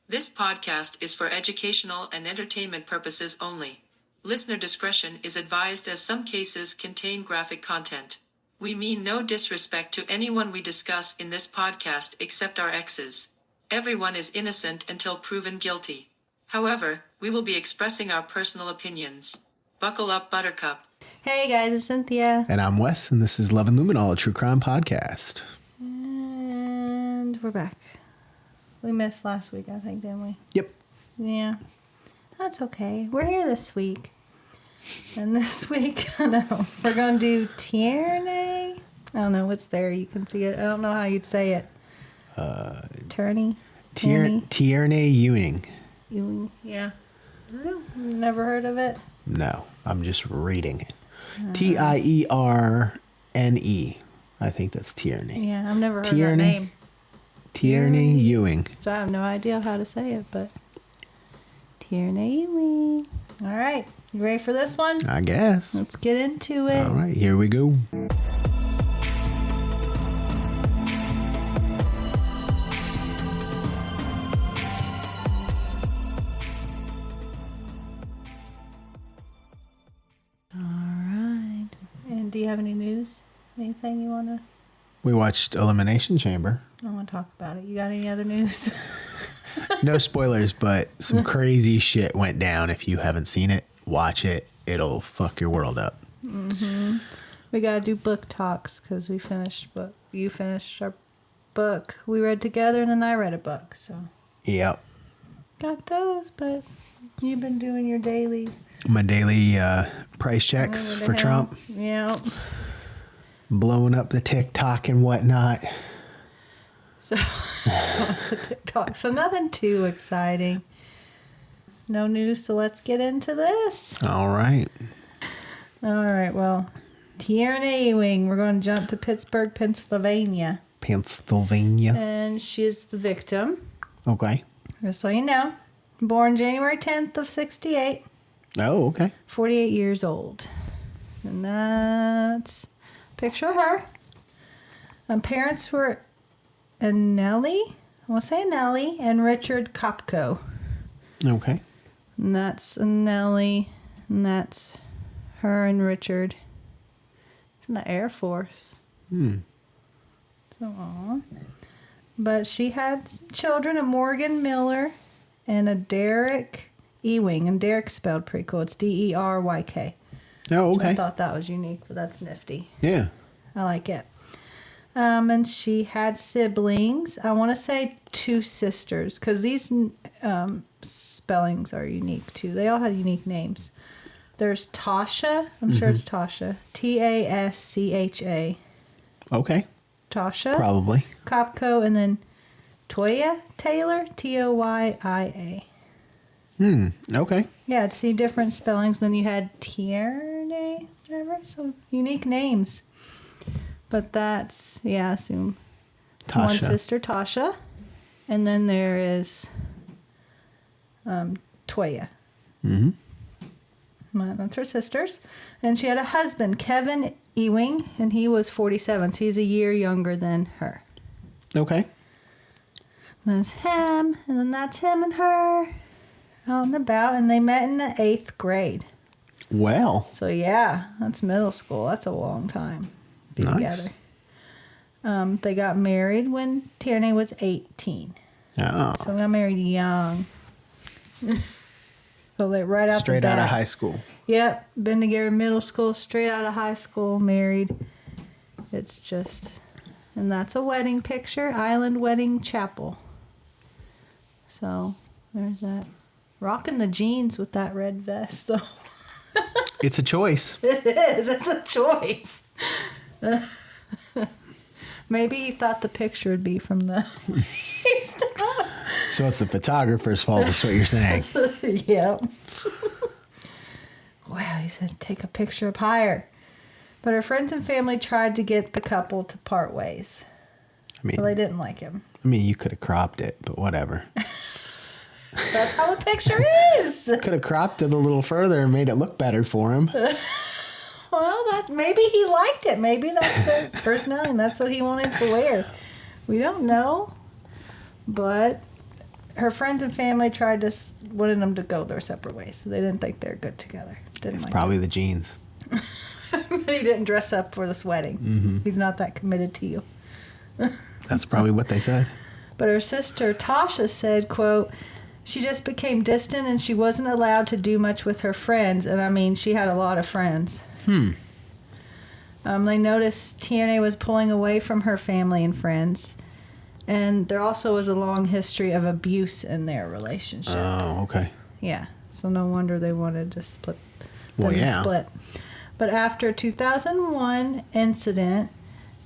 This podcast is for educational and entertainment purposes only. Listener discretion is advised as some cases contain graphic content. We mean no disrespect to anyone we discuss in this podcast except our exes. Everyone is innocent until proven guilty. However, we will be expressing our personal opinions. Buckle up, Buttercup. Hey guys, it's Cynthia. And I'm Wes, and this is Love and Luminol, a true crime podcast. And we're back. We missed last week, I think, didn't we? Yep. Yeah. That's okay. We're here this week. And this week, I know, we're going to do Tierne. I don't know what's there. You can see it. I don't know how you'd say it. Tierne Ewing. Ewing, yeah. Never heard of it? No, I'm just reading it. Tierne. I think that's Tierne. Yeah, I've never heard that name. Tierne Ewing. So I have no idea how to say it, but Tierne Ewing. All right. You ready for this one? I guess. Let's get into it. All right, here we go. Do you have any news? Anything you want to? We watched Elimination Chamber. I want to talk about it. You got any other news? No spoilers, but some crazy shit went down. If you haven't seen it, watch it. It'll fuck your world up. Mm-hmm. We got to do book talks because we finished, but you finished our book. We read together and then I read a book. So. Yep. Got those, but you've been doing your daily. My daily price checks for Trump. Yeah. Blowing up the TikTok and whatnot. So, TikTok. So nothing too exciting. No news, so let's get into this. All right. Well, Tierne Ewing. We're going to jump to Pittsburgh, Pennsylvania. And she's the victim. Okay. Just so you know. Born January 10th of 68. Oh, okay. 48 years old. And that's a picture of her. Parents were Nellie and Richard Kopko. Okay. And that's Nellie, and that's her and Richard. It's in the Air Force. So, aw. But she had children, a Morgan Miller and a Derek Ewing, and Derek spelled pretty cool. It's DerYk. Oh, okay. I thought that was unique, but that's nifty. Yeah. I like it. And she had siblings. I want to say 2 sisters, because these spellings are unique too. They all had unique names. There's Tasha. I'm sure it's Tasha. Tascha. Okay. Tasha. Probably. Kopko, and then Toya Taylor. Toya. Okay. Yeah, see different spellings. Then you had Tierne, whatever. So unique names. But that's, I assume Tasha. One sister, Tasha. And then there is Toya. Mm-hmm. That's her sisters. And she had a husband, Kevin Ewing, and he was 47. So he's a year younger than her. Okay. That's him. And then that's him and her out and about. And they met in the 8th grade. Well. So, yeah, that's middle school. That's a long time. Be nice. Together. They got married when Tierne was 18. Oh. So we got married young. So they right out straight the bat. out of high school. Yep, been together middle school, straight out of high school, married. It's just, and that's a wedding picture, Island Wedding Chapel. So there's that. Rocking the jeans with that red vest, though. It's a choice. It is. It's a choice. Maybe he thought the picture would be from the... So it's the photographer's fault, is what you're saying. Yep. Wow, he said take a picture up higher. But her friends and family tried to get the couple to part ways. So they didn't like him. I mean, you could have cropped it, but whatever. That's how the picture is. Could have cropped it a little further and made it look better for him. Well, maybe he liked it. Maybe that's the personality and that's what he wanted to wear. We don't know. But her friends and family wanted them to go their separate ways. So they didn't think they were good together. It's probably the genes. He didn't dress up for this wedding. Mm-hmm. He's not that committed to you. That's probably what they said. But her sister Tasha said, quote, she just became distant and she wasn't allowed to do much with her friends. And I mean, she had a lot of friends. They noticed Tierne was pulling away from her family and friends. And there also was a long history of abuse in their relationship. Oh, okay. Yeah. So no wonder they wanted to split. Split. But after a 2001 incident,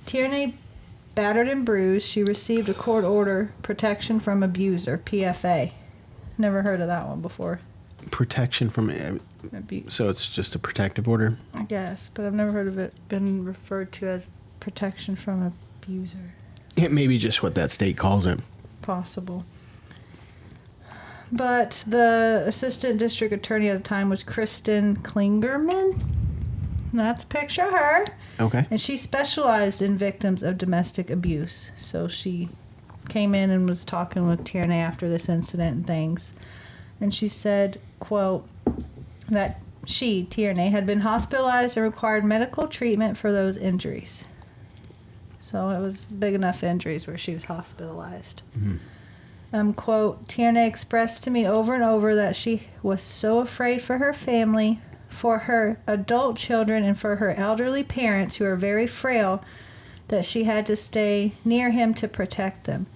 Tierne battered and bruised, she received a court order protection from abuser, PFA. Never heard of that one before. Protection from Abuse. So it's just a protective order? I guess, but I've never heard of it been referred to as protection from abuser. It may be just what that state calls it. Possible. But the assistant district attorney at the time was Kristen Klingerman. That's a picture of her. Okay. And she specialized in victims of domestic abuse. So she came in and was talking with Tierne after this incident and things. And she said, quote, that she, Tierne, had been hospitalized and required medical treatment for those injuries. So it was big enough injuries where she was hospitalized. Quote, Tierne expressed to me over and over that she was so afraid for her family, for her adult children, and for her elderly parents who are very frail, that she had to stay near him to protect them.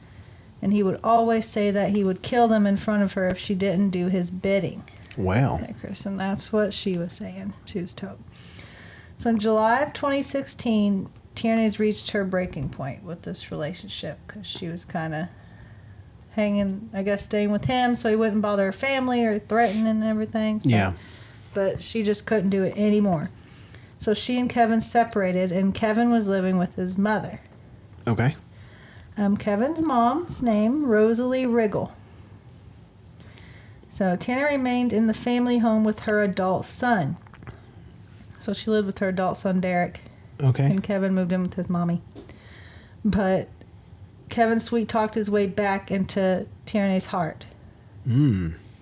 And he would always say that he would kill them in front of her if she didn't do his bidding. Wow. Okay, Chris, and that's what she was saying. She was told. So in July of 2016, Tierne's reached her breaking point with this relationship because she was kind of hanging, I guess, staying with him so he wouldn't bother her family or threaten and everything. So, Yeah. But she just couldn't do it anymore. So she and Kevin separated, and Kevin was living with his mother. Okay. Kevin's mom's name, Rosalie Riggle. So Tierne remained in the family home with her adult son. So she lived with her adult son, Derek. Okay. And Kevin moved in with his mommy. But Kevin sweet-talked his way back into Tierne's heart.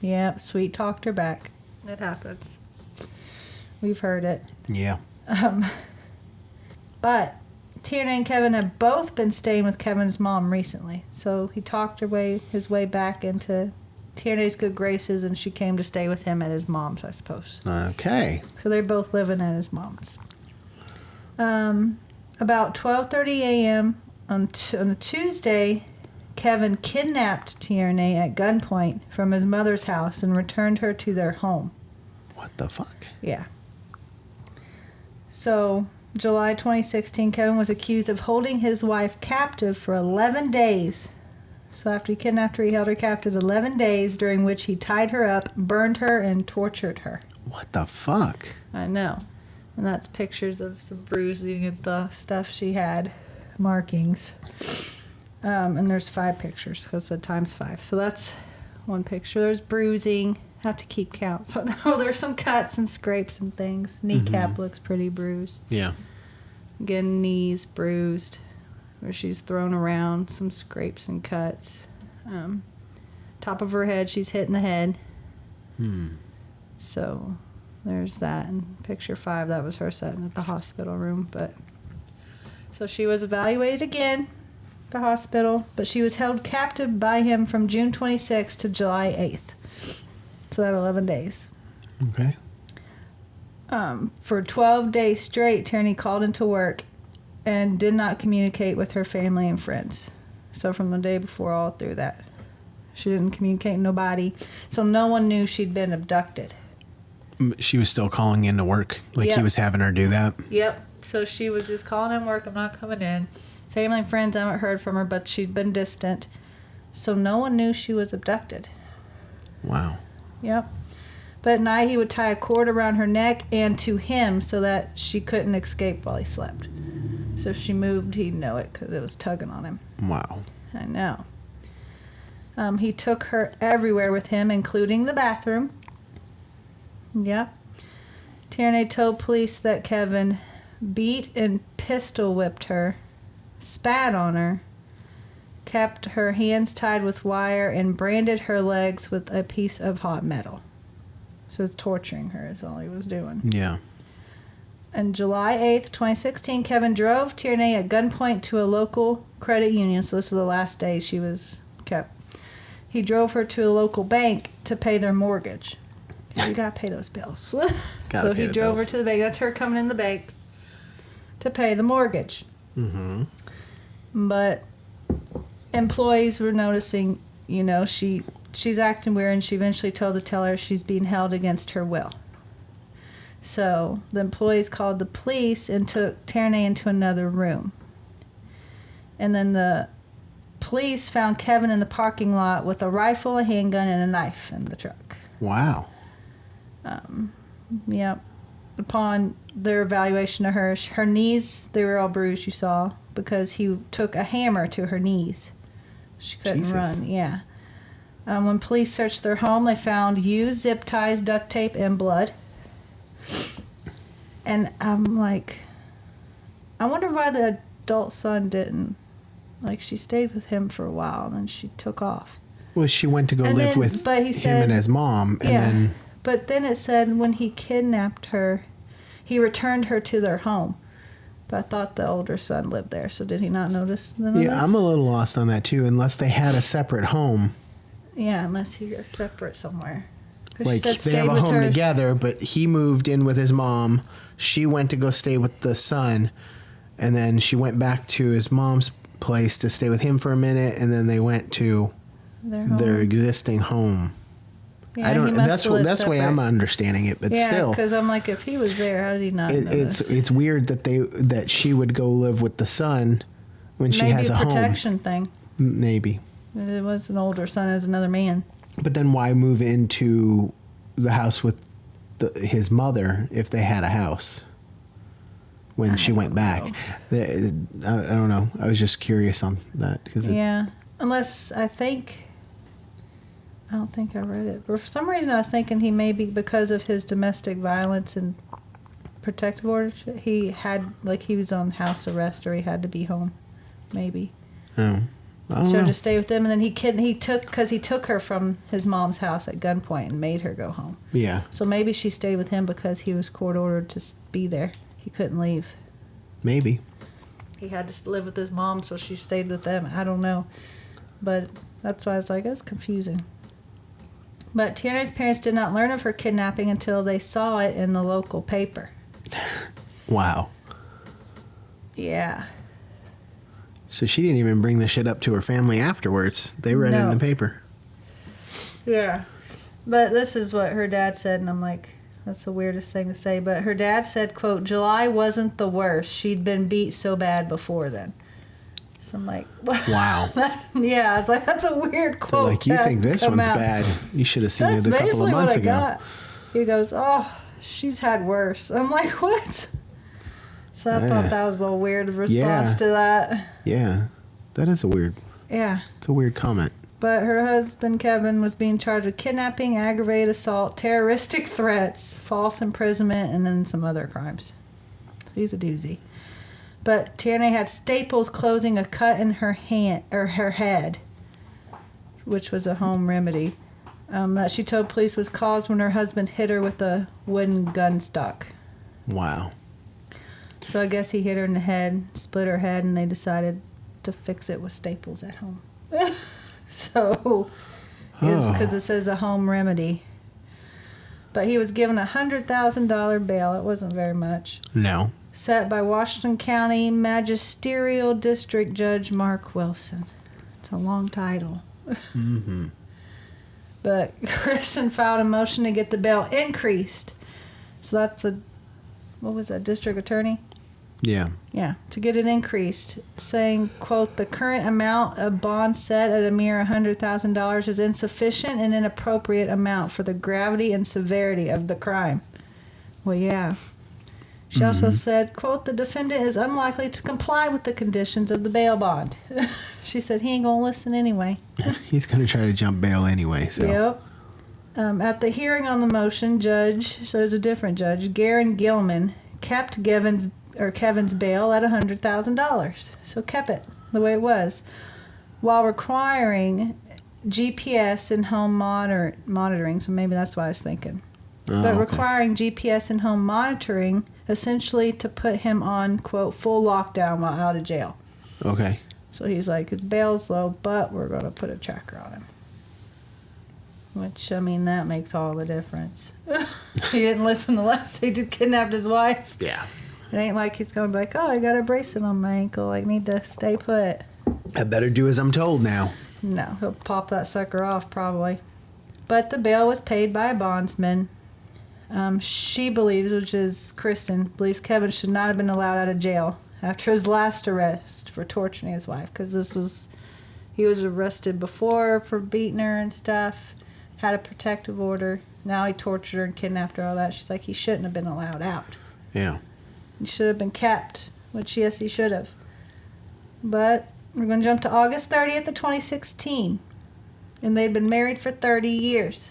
Yep, sweet-talked her back. It happens. We've heard it. Yeah. But Tierne and Kevin have both been staying with Kevin's mom recently. So he talked his way back into Tierne's good graces, and she came to stay with him at his mom's, I suppose. Okay. So they're both living at his mom's. About 12:30 a.m. on a Tuesday, Kevin kidnapped Tierne at gunpoint from his mother's house and returned her to their home. What the fuck? Yeah. So, July 2016, Kevin was accused of holding his wife captive for 11 days. So after he kidnapped her, he held her captive 11 days, during which he tied her up, burned her, and tortured her. What the fuck? I know. And that's pictures of the bruising and the stuff she had, markings. And there's 5 pictures, because it's times 5. So that's one picture. There's bruising. Have to keep count. So no, there's some cuts and scrapes and things. Kneecap looks pretty bruised. Yeah. Again, knees bruised, where she's thrown around. Some scrapes and cuts. Top of her head, she's hit in the head. So there's that. And picture 5, that was her sitting at the hospital room. But so she was evaluated again at the hospital, but she was held captive by him from June 26th to July 8th. So that 11 days. Okay. For 12 days straight, Tierne called into work and did not communicate with her family and friends. So from the day before all through that, she didn't communicate with nobody. So no one knew she'd been abducted. She was still calling in to work, like Yep. he was having her do that? Yep. So she was just calling in work, I'm not coming in. Family and friends haven't heard from her, but she's been distant. So no one knew she was abducted. Wow. Yep. But at night, he would tie a cord around her neck and to him so that she couldn't escape while he slept. So if she moved, he'd know it because it was tugging on him. Wow. I know. He took her everywhere with him, including the bathroom. Yep. Tierne told police that Kevin beat and pistol whipped her, spat on her, kept her hands tied with wire, and branded her legs with a piece of hot metal. So torturing her is all he was doing. Yeah. On July 8th, 2016, Kevin drove Tierne at gunpoint to a local credit union. So this is the last day she was kept. He drove her to a local bank to pay their mortgage. You gotta pay those bills. So he drove her to the bank. That's her coming in the bank to pay the mortgage. Mm-hmm. But employees were noticing, she's acting weird, and she eventually told the teller she's being held against her will. So the employees called the police and took Tierne into another room. And then the police found Kevin in the parking lot with a rifle, a handgun, and a knife in the truck. Wow. Yep. Upon their evaluation of her knees, they were all bruised, you saw, because he took a hammer to her knees. She couldn't run. Yeah. When police searched their home, they found used zip ties, duct tape, and blood. And I'm like, I wonder why the adult son didn't. Like, she stayed with him for a while, and then she took off. Well, she went to go live with him and his mom, and then... But then it said when he kidnapped her, he returned her to their home. But I thought the older son lived there, so did he not notice none of this? I'm a little lost on that, too, unless they had a separate home. Yeah, unless he was separate somewhere. Like, they have a home together, but he moved in with his mom. She went to go stay with the son, and then she went back to his mom's place to stay with him for a minute, and then they went to their existing home. Yeah, I don't. That's the way I'm understanding it, but still. Yeah, because I'm like, if he was there, how did he not know this? It's weird that she would go live with the son when she has a home. Maybe a protection thing. Maybe. It was an older son as another man. But then why move into the house with his mother if they had a house when she went back? I don't know. I was just curious on that. Unless I don't think I read it. But for some reason I was thinking he maybe, because of his domestic violence and protective order, he was on house arrest, or he had to be home. Maybe. Oh. So to stay with them, and then he took her from his mom's house at gunpoint and made her go home. Yeah. So maybe she stayed with him because he was court ordered to be there. He couldn't leave. Maybe. He had to live with his mom, so she stayed with them. I don't know. But that's why I was like, that's confusing. But Tierne's parents did not learn of her kidnapping until they saw it in the local paper. Wow. Yeah. So she didn't even bring the shit up to her family afterwards. They read it in the paper. Yeah. But this is what her dad said, and I'm like, that's the weirdest thing to say. But her dad said, quote, July wasn't the worst. She'd been beat so bad before then. So I'm like, what? Wow. Yeah, I was like, that's a weird quote. Like, you think this one's bad. You should have seen it a couple of months ago. Got. He goes, oh, she's had worse. I'm like, what? So I thought that was a little weird response to that. Yeah, that is a weird. Yeah. It's a weird comment. But her husband, Kevin, was being charged with kidnapping, aggravated assault, terroristic threats, false imprisonment, and then some other crimes. He's a doozy. But Tierne had staples closing a cut in her hand or her head, which was a home remedy, that she told police was caused when her husband hit her with a wooden gun stock. Wow. So I guess he hit her in the head, split her head, and they decided to fix it with staples at home. So, because it says a home remedy. But he was given a $100,000 bail. It wasn't very much. No. Set by Washington County Magisterial District Judge Mark Wilson. It's a long title. Mm-hmm. But Kristen filed a motion to get the bail increased. So that's what was that, district attorney? Yeah. Yeah, to get it increased, saying, quote, the current amount of bond set at a mere $100,000 is insufficient and inappropriate amount for the gravity and severity of the crime. Well, yeah. She also said, quote, the defendant is unlikely to comply with the conditions of the bail bond. She said he ain't going to listen anyway. He's going to try to jump bail anyway. So. Yep. At the hearing on the motion, so there's a different judge, Garen Gilman, kept Kevin's bail at $100,000. So kept it the way it was. while requiring GPS and home monitoring. So maybe that's what I was thinking. But requiring GPS and home monitoring essentially to put him on, quote, full lockdown while out of jail. Okay. So he's like, his bail's low, but we're going to put a tracker on him. Which, I mean, that makes all the difference. He didn't listen the last day, just kidnapped his wife. Yeah. It ain't like he's going to be like, oh, I got a bracelet on my ankle. I need to stay put. I better do as I'm told now. No, he'll pop that sucker off probably. But the bail was paid by a bondsman. She believes, which is Kristen, believes Kevin should not have been allowed out of jail after his last arrest for torturing his wife. Because he was arrested before for beating her and stuff, had a protective order. Now he tortured her and kidnapped her, all that. She's like, he shouldn't have been allowed out. Yeah. He should have been kept, which yes, he should have. But we're going to jump to August 30th of 2016. And they'd been married for 30 years.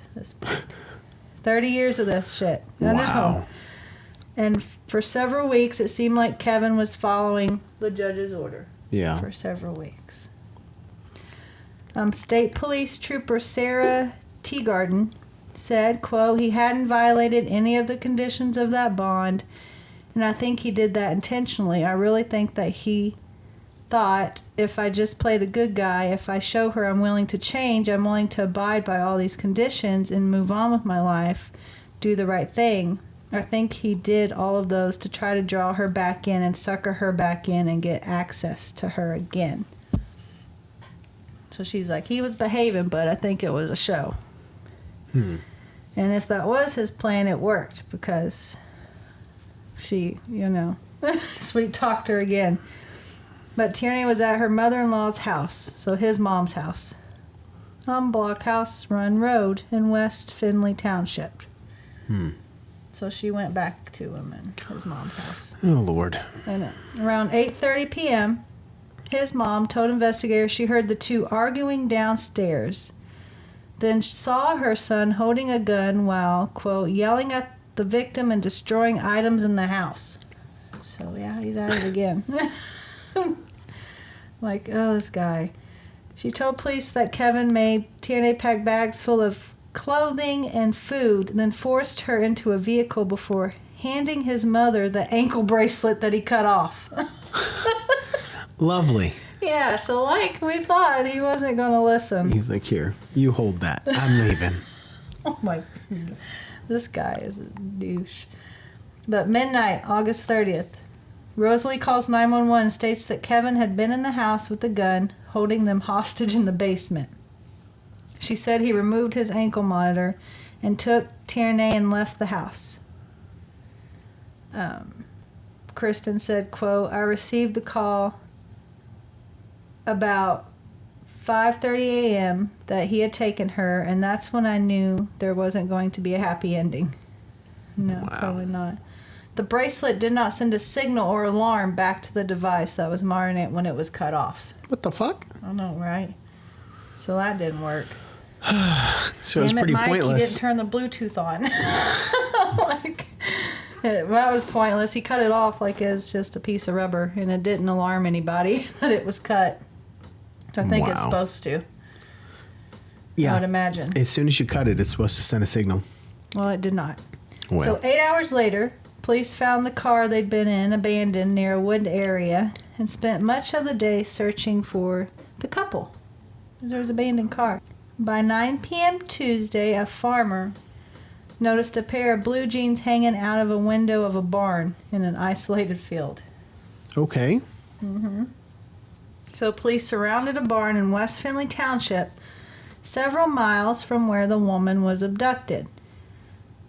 30 years of this shit. Wow. And for several weeks, it seemed like Kevin was following the judge's order. Yeah. For several weeks. State Police Trooper Sarah Teagarden said, quote, he hadn't violated any of the conditions of that bond, and I think he did that intentionally. I really think that he thought, if I just play the good guy, if I show her I'm willing to change, I'm willing to abide by all these conditions and move on with my life, do the right thing. I think he did all of those to try to draw her back in and sucker her back in and get access to her again. So she's like, he was behaving, but I think it was a show. And if that was his plan, it worked because she, sweet talked her again. But Tierne was at her mother-in-law's house, so his mom's house, on Blockhouse Run Road in West Findlay Township. So she went back to him in his mom's house. Oh, Lord. And around 8:30 p.m., his mom told investigators she heard the two arguing downstairs, then saw her son holding a gun while, quote, yelling at the victim and destroying items in the house. So, yeah, he's at it again. Like, oh, this guy. She told police that Kevin made Tierne pack bags full of clothing and food, and then forced her into a vehicle before handing his mother the ankle bracelet that he cut off. Lovely. Yeah, so like we thought, he wasn't going to listen. He's like, here, you hold that. I'm leaving. Oh, my God. This guy is a douche. But midnight, August 30th. Rosalie calls 911 and states that Kevin had been in the house with a gun, holding them hostage in the basement. She said he removed his ankle monitor and took Tierne and left the house. Kristen said, quote, I received the call about 5:30 a.m. that he had taken her, and that's when I knew there wasn't going to be a happy ending. No, wow. Probably not. The bracelet did not send a signal or alarm back to the device that was marring it when it was cut off. What the fuck? I know, right? So that didn't work. So it's pretty Mike, pointless. He didn't turn the Bluetooth on. That was pointless. He cut it off like it's just a piece of rubber, and it didn't alarm anybody that it was cut. Which I think it's supposed to. Yeah. I would imagine. As soon as you cut it, it's supposed to send a signal. Well, it did not. Well. So 8 hours later, police found the car they'd been in abandoned near a wood area and spent much of the day searching for the couple. Because there was an abandoned car. By 9 p.m. Tuesday, a farmer noticed a pair of blue jeans hanging out of a window of a barn in an isolated field. Okay. Mm-hmm. So police surrounded a barn in West Findlay Township, several miles from where the woman was abducted.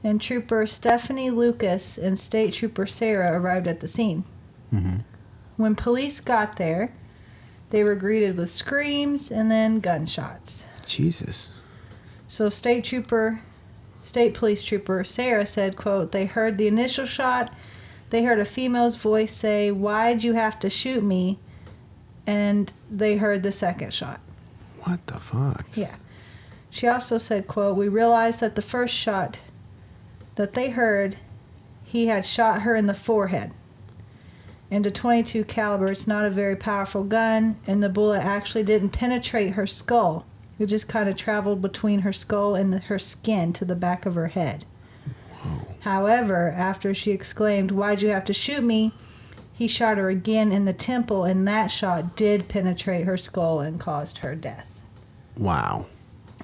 And Trooper Stephanie Lucas and State Trooper Sarah arrived at the scene. Mm-hmm. When police got there, they were greeted with screams and then gunshots. Jesus. So State Police Trooper Sarah said, quote, they heard the initial shot. They heard a female's voice say, why'd you have to shoot me? And they heard the second shot. What the fuck? Yeah. She also said, quote, we realized that the first shot that they heard, he had shot her in the forehead. and a .22 caliber. It's not a very powerful gun, and the bullet actually didn't penetrate her skull. It just kind of traveled between her skull and her skin to the back of her head. Whoa. However, after she exclaimed, "Why'd you have to shoot me?" he shot her again in the temple, and that shot did penetrate her skull and caused her death. Wow.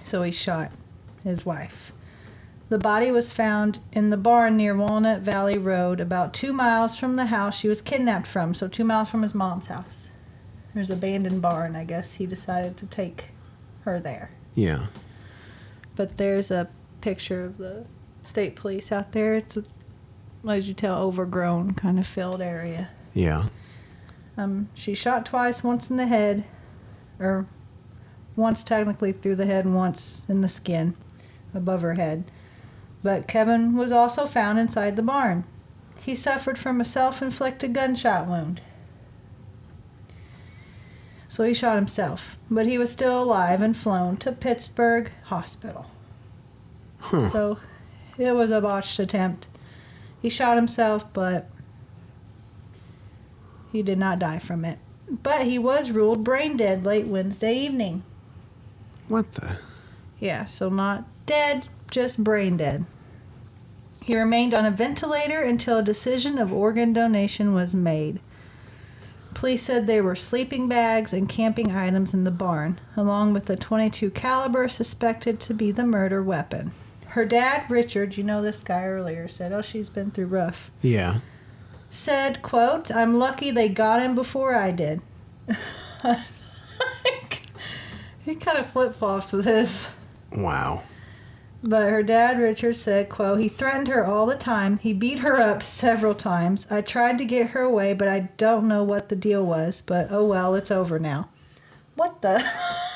So he shot his wife. The body was found in the barn near Walnut Valley Road, about 2 miles from the house she was kidnapped from, so 2 miles from his mom's house. There's an abandoned barn. I guess he decided to take her there. Yeah. But there's a picture of the state police out there. It's a, as you tell, overgrown kind of field area. Yeah. She shot twice, once in the head, or once technically through the head and once in the skin above her head. But Kevin was also found inside the barn. He suffered from a self-inflicted gunshot wound. So he shot himself, but he was still alive and flown to Pittsburgh Hospital. Huh. So it was a botched attempt. He shot himself, but he did not die from it. But he was ruled brain dead late Wednesday evening. What the? Yeah, so not dead, just brain dead. He remained on a ventilator until a decision of organ donation was made. Police said there were sleeping bags and camping items in the barn, along with a .22 caliber suspected to be the murder weapon. Her dad, Richard, you know this guy earlier, said, "Oh, she's been through rough." Yeah. Said, quote, "I'm lucky they got him before I did." He kind of flip-flops with his. Wow. But her dad, Richard, said, quote, "He threatened her all the time. He beat her up several times. I tried to get her away, but I don't know what the deal was. But, oh well, it's over now." What the?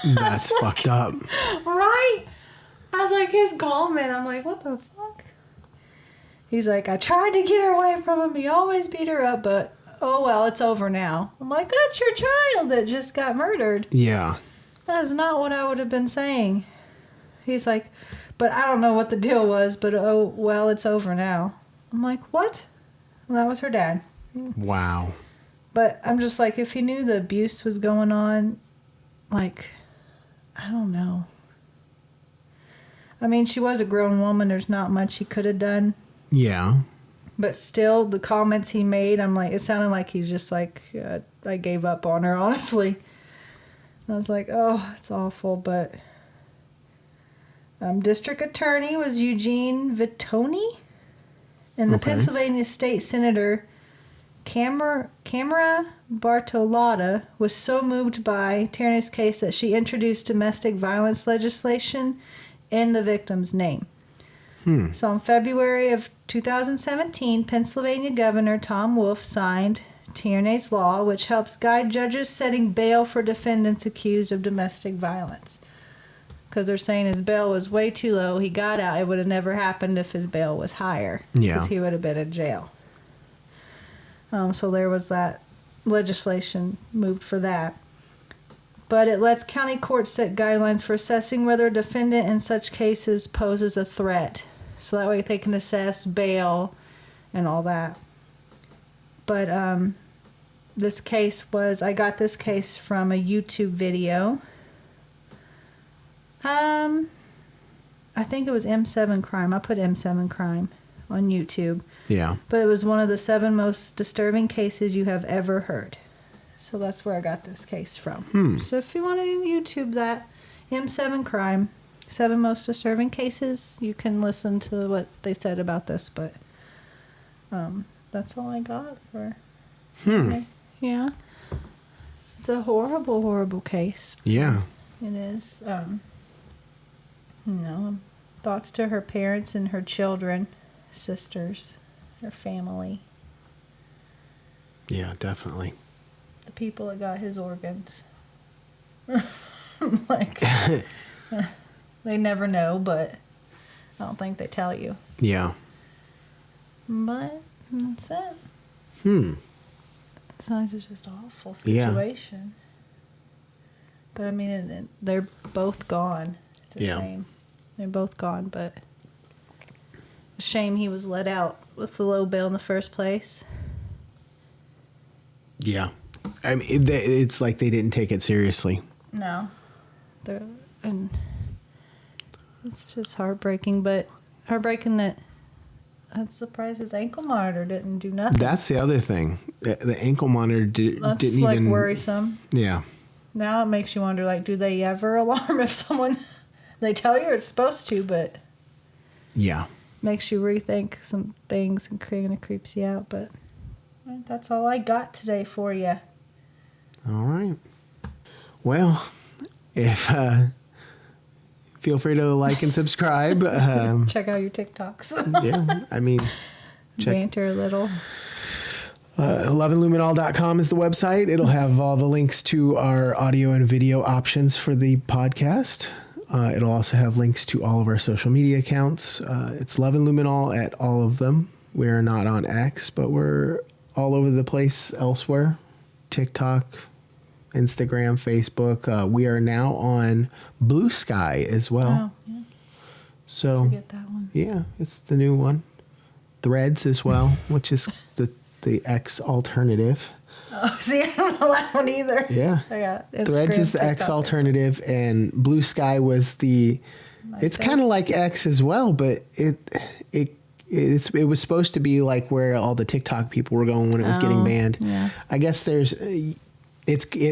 That's fucked up. Right? I was like, his comment. I'm like, what the fuck? He's like, "I tried to get her away from him. He always beat her up, but oh well, it's over now." I'm like, that's your child that just got murdered. Yeah. That is not what I would have been saying. He's like, "But I don't know what the deal was, but oh, well, it's over now." I'm like, what? Well, that was her dad. Wow. But I'm just like, if he knew the abuse was going on, like, I don't know. I mean, she was a grown woman. There's not much he could have done. Yeah. But still, the comments he made, I'm like, it sounded like he's just like, I gave up on her, honestly. I was like, oh, it's awful, but... District Attorney was Eugene Vittoni, and the Pennsylvania State Senator Camera Bartolotta was so moved by Tierne's case that she introduced domestic violence legislation in the victim's name. So in February of 2017, Pennsylvania Governor Tom Wolf signed Tierne's law, which helps guide judges setting bail for defendants accused of domestic violence. Because they're saying his bail was way too low. He got out. It would have never happened if his bail was higher. Yeah. Because he would have been in jail. So there was that legislation moved for that. But it lets county courts set guidelines for assessing whether a defendant in such cases poses a threat. So that way they can assess bail and all that. But this case was... I got this case from a YouTube video. I think it was M7 Crime. I put M7 Crime on YouTube. Yeah. But it was one of the 7 most disturbing cases you have ever heard. So that's where I got this case from. So if you want to YouTube that, M7 Crime, 7 most disturbing cases, you can listen to what they said about this. But that's all I got for... Yeah. It's a horrible, horrible case. Yeah. It is. Thoughts to her parents and her children, sisters, her family. Yeah, definitely. The people that got his organs. Like, they never know, but I don't think they tell you. Yeah. But that's it. Sometimes it's just an awful situation. Yeah. But I mean, they're both gone. It's a shame. They're both gone, but a shame he was let out with the low bail in the first place. Yeah. I mean, it's like they didn't take it seriously. No. And it's just heartbreaking, but heartbreaking that I'm surprised his ankle monitor didn't do nothing. That's the other thing. The ankle monitor didn't like even... worrisome. Yeah. Now it makes you wonder, like, do they ever alarm if someone... They tell you it's supposed to, but... Yeah. Makes you rethink some things and kind of creeps you out, but... That's all I got today for you. All right. Well, if feel free to like and subscribe. Check out your TikToks. Yeah, I mean, Banter a little. loveandluminol.com is the website. It'll have all the links to our audio and video options for the podcast. It'll also have links to all of our social media accounts. It's Love and Luminol at all of them. We're not on X, but we're all over the place elsewhere. TikTok, Instagram, Facebook. We are now on Blue Sky as well. Oh, yeah. So, Forget that one. Yeah, it's the new one. Threads as well, which is the X alternative. Oh, see, I don't know that one either. Yeah. I got Instagram, Threads is the X TikTok. alternative, and Blue Sky was the... It's kind of like X as well, but it was supposed to be like where all the TikTok people were going when it was getting banned. Yeah. I guess it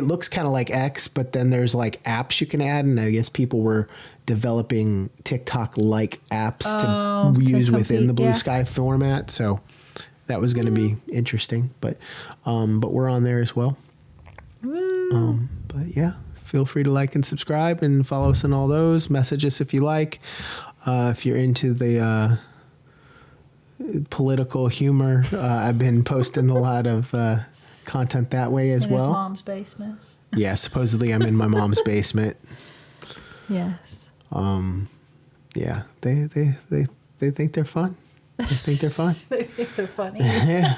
looks kind of like X, but then there's like apps you can add, and I guess people were developing TikTok-like apps to use within the Blue Sky format. So that was going to be interesting, but we're on there as well. But yeah, feel free to like and subscribe and follow us on all those. Message us if you like. If you're into the political humor, I've been posting a lot of content that way as well. His mom's basement. Yeah, supposedly I'm in my mom's basement. Yes. Yeah, they think they're fun. They think they're fun. They think they're funny. Yeah.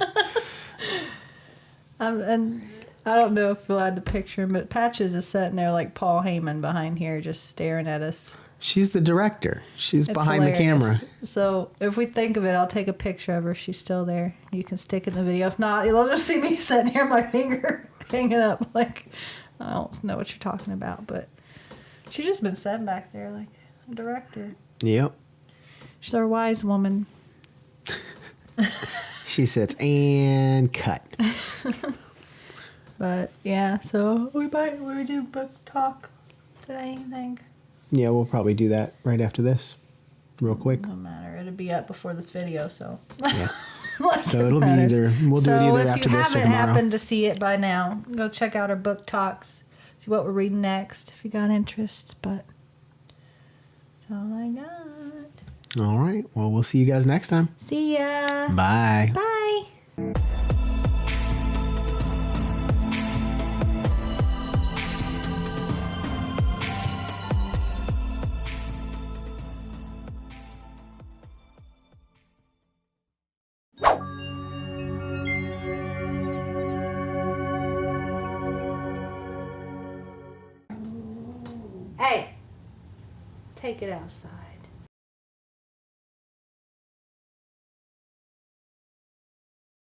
And I don't know if you'll add the picture, but Patches is sitting there like Paul Heyman behind here just staring at us. She's the director. She's It's behind the camera. hilarious. So if we think of it, I'll take a picture of her. She's still there. You can stick it in the video. If not, you'll just see me sitting here, my finger hanging up. Like, I don't know what you're talking about, but she's just been sitting back there like a director. Yep. She's our wise woman. She said, and cut. But yeah, so we do book talk today, I think. Yeah, we'll probably do that right after this, real quick. No matter. It'll be up before this video, so. Yeah. Like So it'll be either, we'll do it either after this or So if you haven't tomorrow. happened to see it by now, go check out our book talks. See what we're reading next if you got interest. But that's all I got. All right. Well, we'll see you guys next time. See ya. Bye. Bye. Hey, take it outside.